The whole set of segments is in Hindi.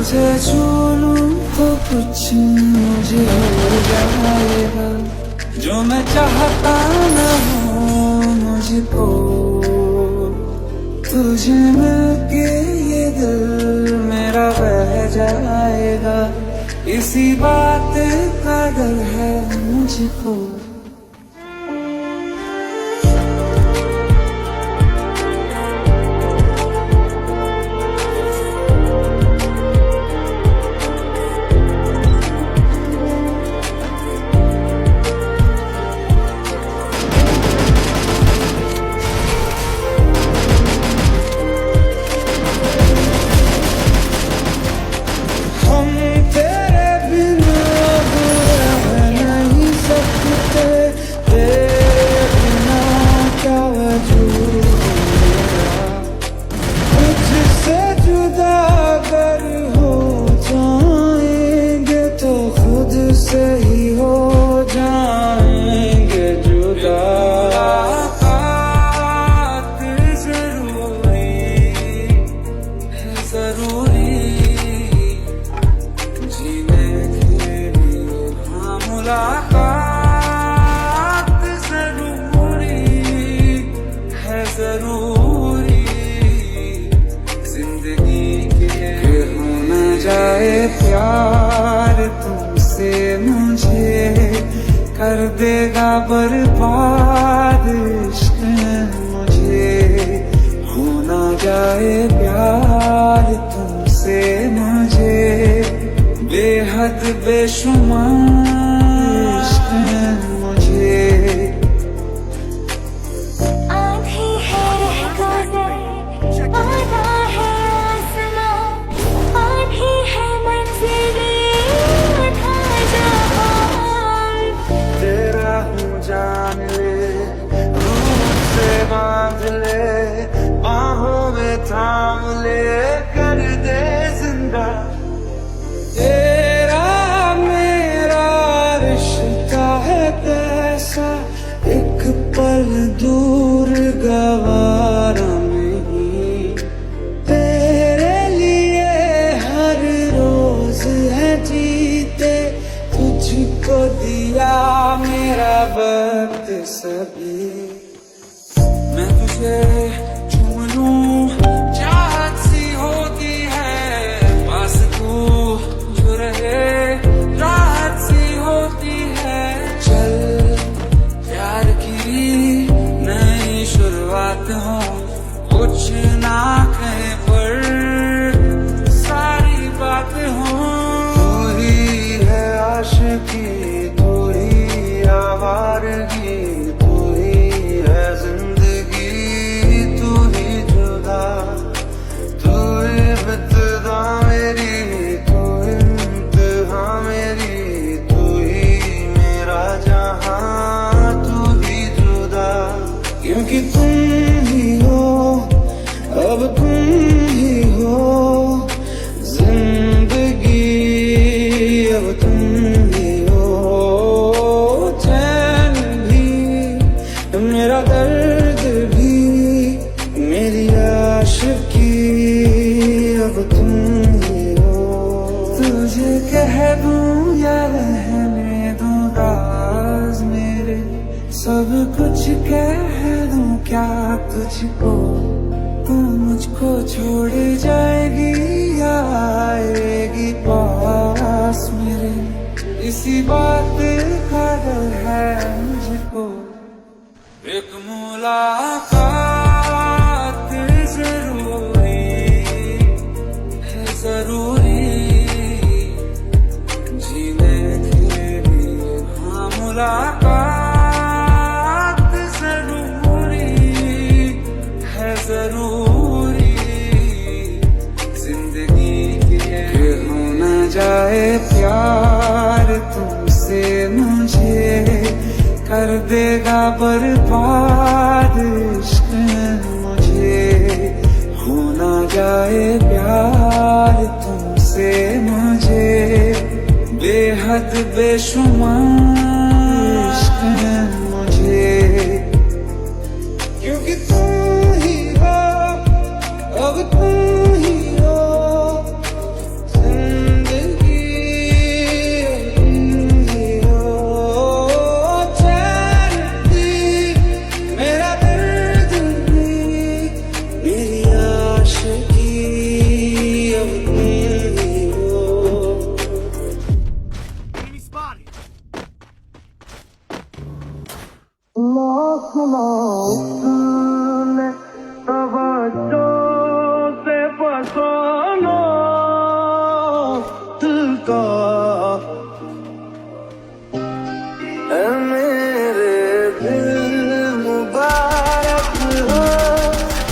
तुझे छू लूं तो कुछ मुझे हो जाएगा, जो मैं चाहता न हो मुझको। तुझे मिलके ये दिल मेरा बह जाएगा, इसी बात का डर है मुझको। ही हो जाएंगे जुदा, मुलाकात जरूरी है, जरूरी जीने के लिए। हाँ, मुलाकात जरूरी है, जरूरी जिंदगी के। हो न जाए प्यार तुमसे मुझे, कर देगा बर्बाद इश्क मुझे। हो ना जाए प्यार तुमसे मुझे, बेहद बेशुमार इश्क मुझे। जान ले, रूह से बांध ले, बाहों में थाम ले, कर दे जिंदा। तेरा मेरा रिश्ता है कैसा, एक पल दूर गवारा नहीं। तेरे लिए हर रोज है जीते, तुझको दिया मेरा वक्त सभी। मैं तुझे चूम लूं, चाहत सी होती है, पास तू जो रहे राहत सी होती है। चल प्यार की नई शुरुआत हो, कुछ ना कहे पर सारी बातें हो। तू ही है आशिकी, आवारगी, तू ही है जिंदगी, तू ही जुदा। तू इब्तिदा मेरी, तू इंतहा मेरी, तू ही मेरा जहां, तू ही जुदा। क्योंकि तुम ही हो, अब तुम ही हो जिंदगी, अब तुम ही हो। मेरा दर्द भी, मेरी आशिकी, अब तुम ही हो। तुझे कह दूं या रहने दूं राज मेरे, सब कुछ कह दूं क्या तुझको। तू मुझको छोड़ जाएगी या आएगी पास मेरे, इसी बात का डर है मुझको। एक मुलाकात जरूरी है, जरूरी जीने के लिए। हाँ, मुलाकात जरूरी है, जरूरी जिंदगी के। हो न जाए प्यार तुमसे मुझे, कर देगा बर्बाद इश्क मुझे। हो ना जाए प्यार तुमसे मुझे, बेहद बेशुमार इश्क मुझे। क्योंकि तुम ही हो, अब तुम ही हो। का ऐ मेरे दिल मुबारक हो,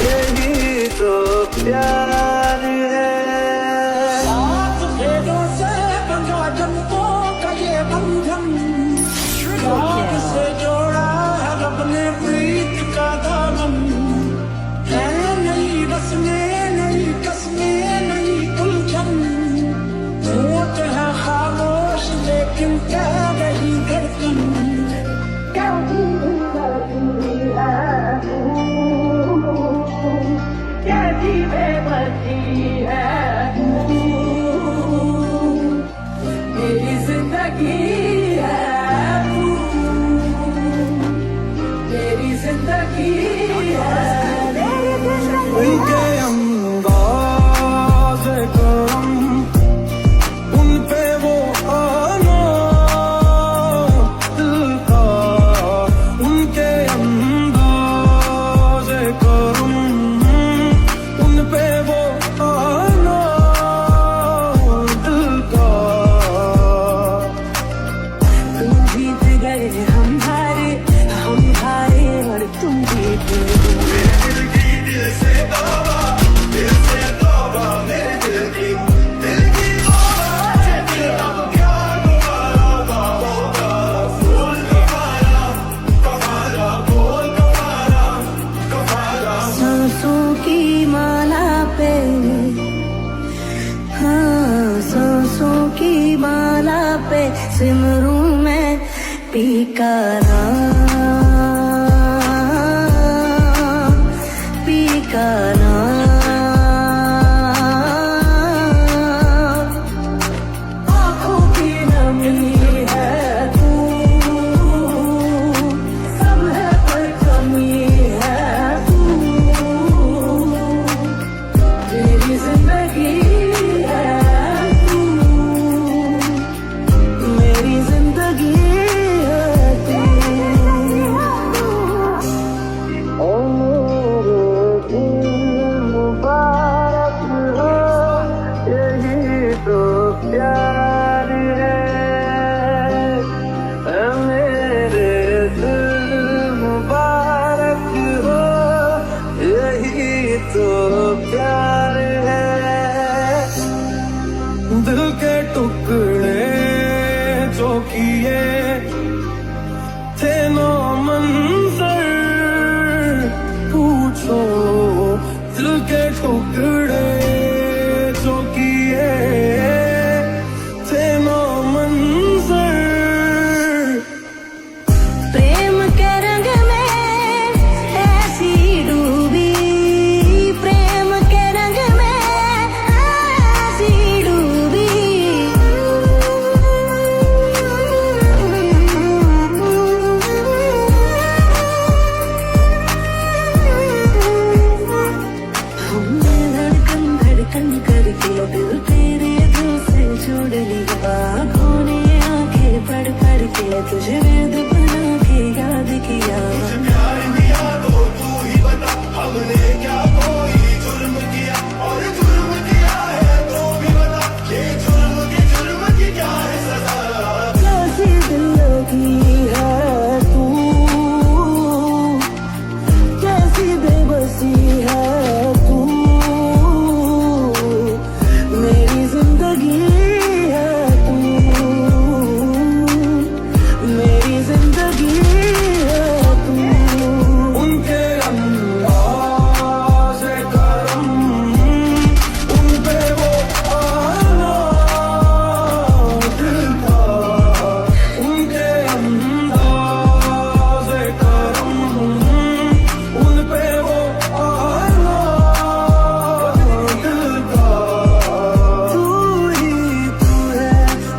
यही तो प्यार है। साथ भेदों से बंधा जन्मों का ये बंधन, रात से जोड़ा है रब ने प्रीत का दामन। है नई रस्में, नई कस्में, नई उलझन, होठ है खामोश लेकिन कह रही धड़कन। कैसी बेबसी है तू, मेरी जिंदगी है तू, मेरी जिंदगी है। उनके अंदाज़ करम, उन पे वो आना दिल का, उनके अंदाज़ करम, उन पे वो आना दिल का। तुम जीत गए हम हारे और तुम जीत गए। सांसों की माला पे, हाँ सांसों की माला पे सिमरूं मैं पी का नाम, पी का नाम। आँखों की नमी है तू, सब है पर कमी है तू, मेरी जिंदगी है तू, मेरी जिंदगी है तू। ओ मेरे दिल मुबारक हो, यही तो प्यार है। ऐ मेरे दिल मुबारक हो, यही तो प्यार है। दिल के टुकड़े जो किए थे ना मंजर, पूछो दिल के टुकड़े जो किए थे ना मंजर। प्रेम के रंग में ऐसी डूबी, प्रेम के रंग में ऐसी डूबी, हमने धड़कन धड़कन करके दिल तेरे दिल से जोड़ लिया। आँखों ने आंखें पढ़ पढ़ के तुझे वेद बना के याद किया। कैसी दिल लगी है तू, कैसी बेबसी है तू, मेरी जिंदगी है तू, मेरी जिंदगी है तू। उनके अंदाज़ करम, उन पे वो आना दिल का, उनके अंदाज़ करम, उन पे वो आना दिल का। तू ही तू है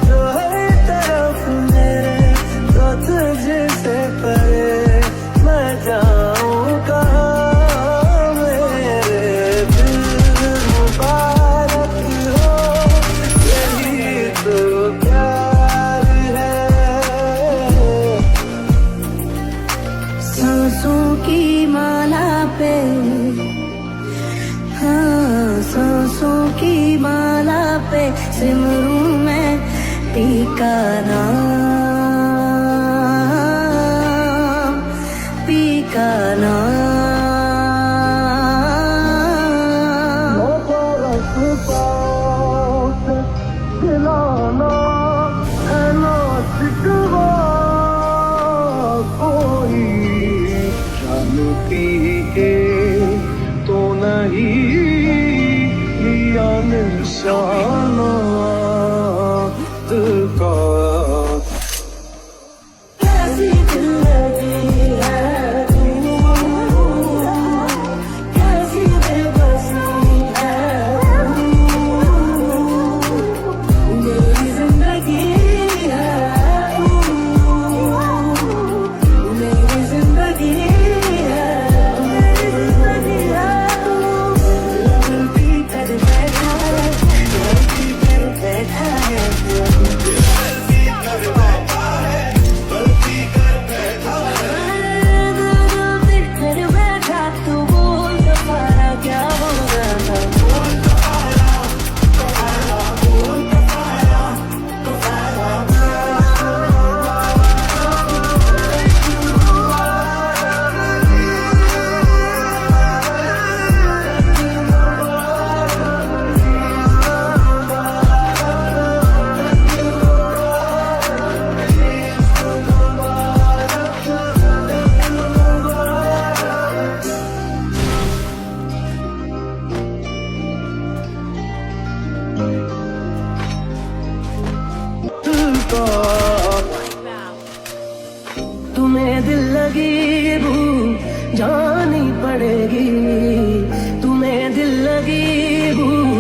जो हर तरफ मेरे, तो तुझसे परे मैं जाऊँ कहाँ। मेरे दिल मुबारक हो, यही तो प्यार है। सांसों की माला पे, हाँ सांसों की माला पे सिमरूं मैं पी का नाम, पी का नाम। खिलाना है ना सिकवा कोई, जान पी के तो नहीं लिया निशाना दिल का। कैसी दिल लगी है तू, कैसी बेबसी है तू, मेरी जिंदगी है तू, मेरी जिंदगी है, मेरी जिंदगी है तू। गलती कर बैठा है, गलती कर बैठा है, गलती कर बैठा है, गलती कर बैठा है, गलती कर बैठा। तू बोल दोबारा क्या होगा था, बोल दोबारा, दोबारा, बोल दोबारा, दोबारा। तुम्हें दिल लगी भूल जानी पड़ेगी, तुम्हें दिल लगी भूल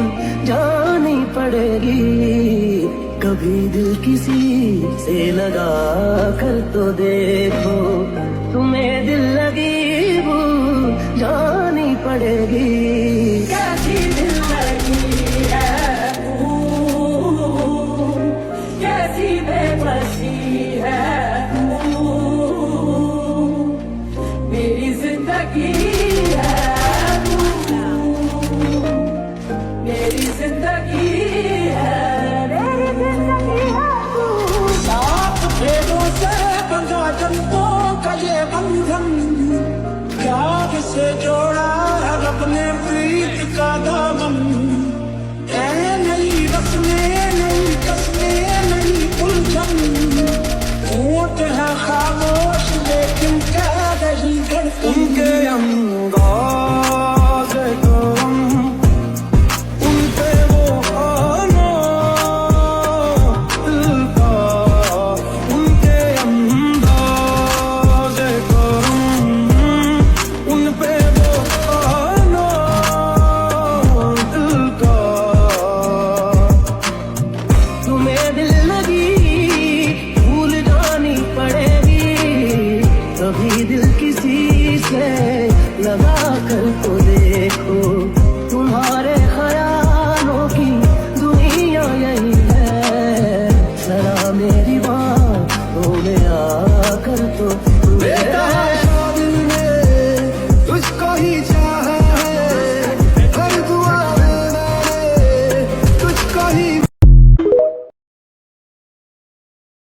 जानी पड़ेगी। कभी दिल किसी से लगा कर तो देखो, तुम्हें दिल लगी भूल जानी पड़ेगी।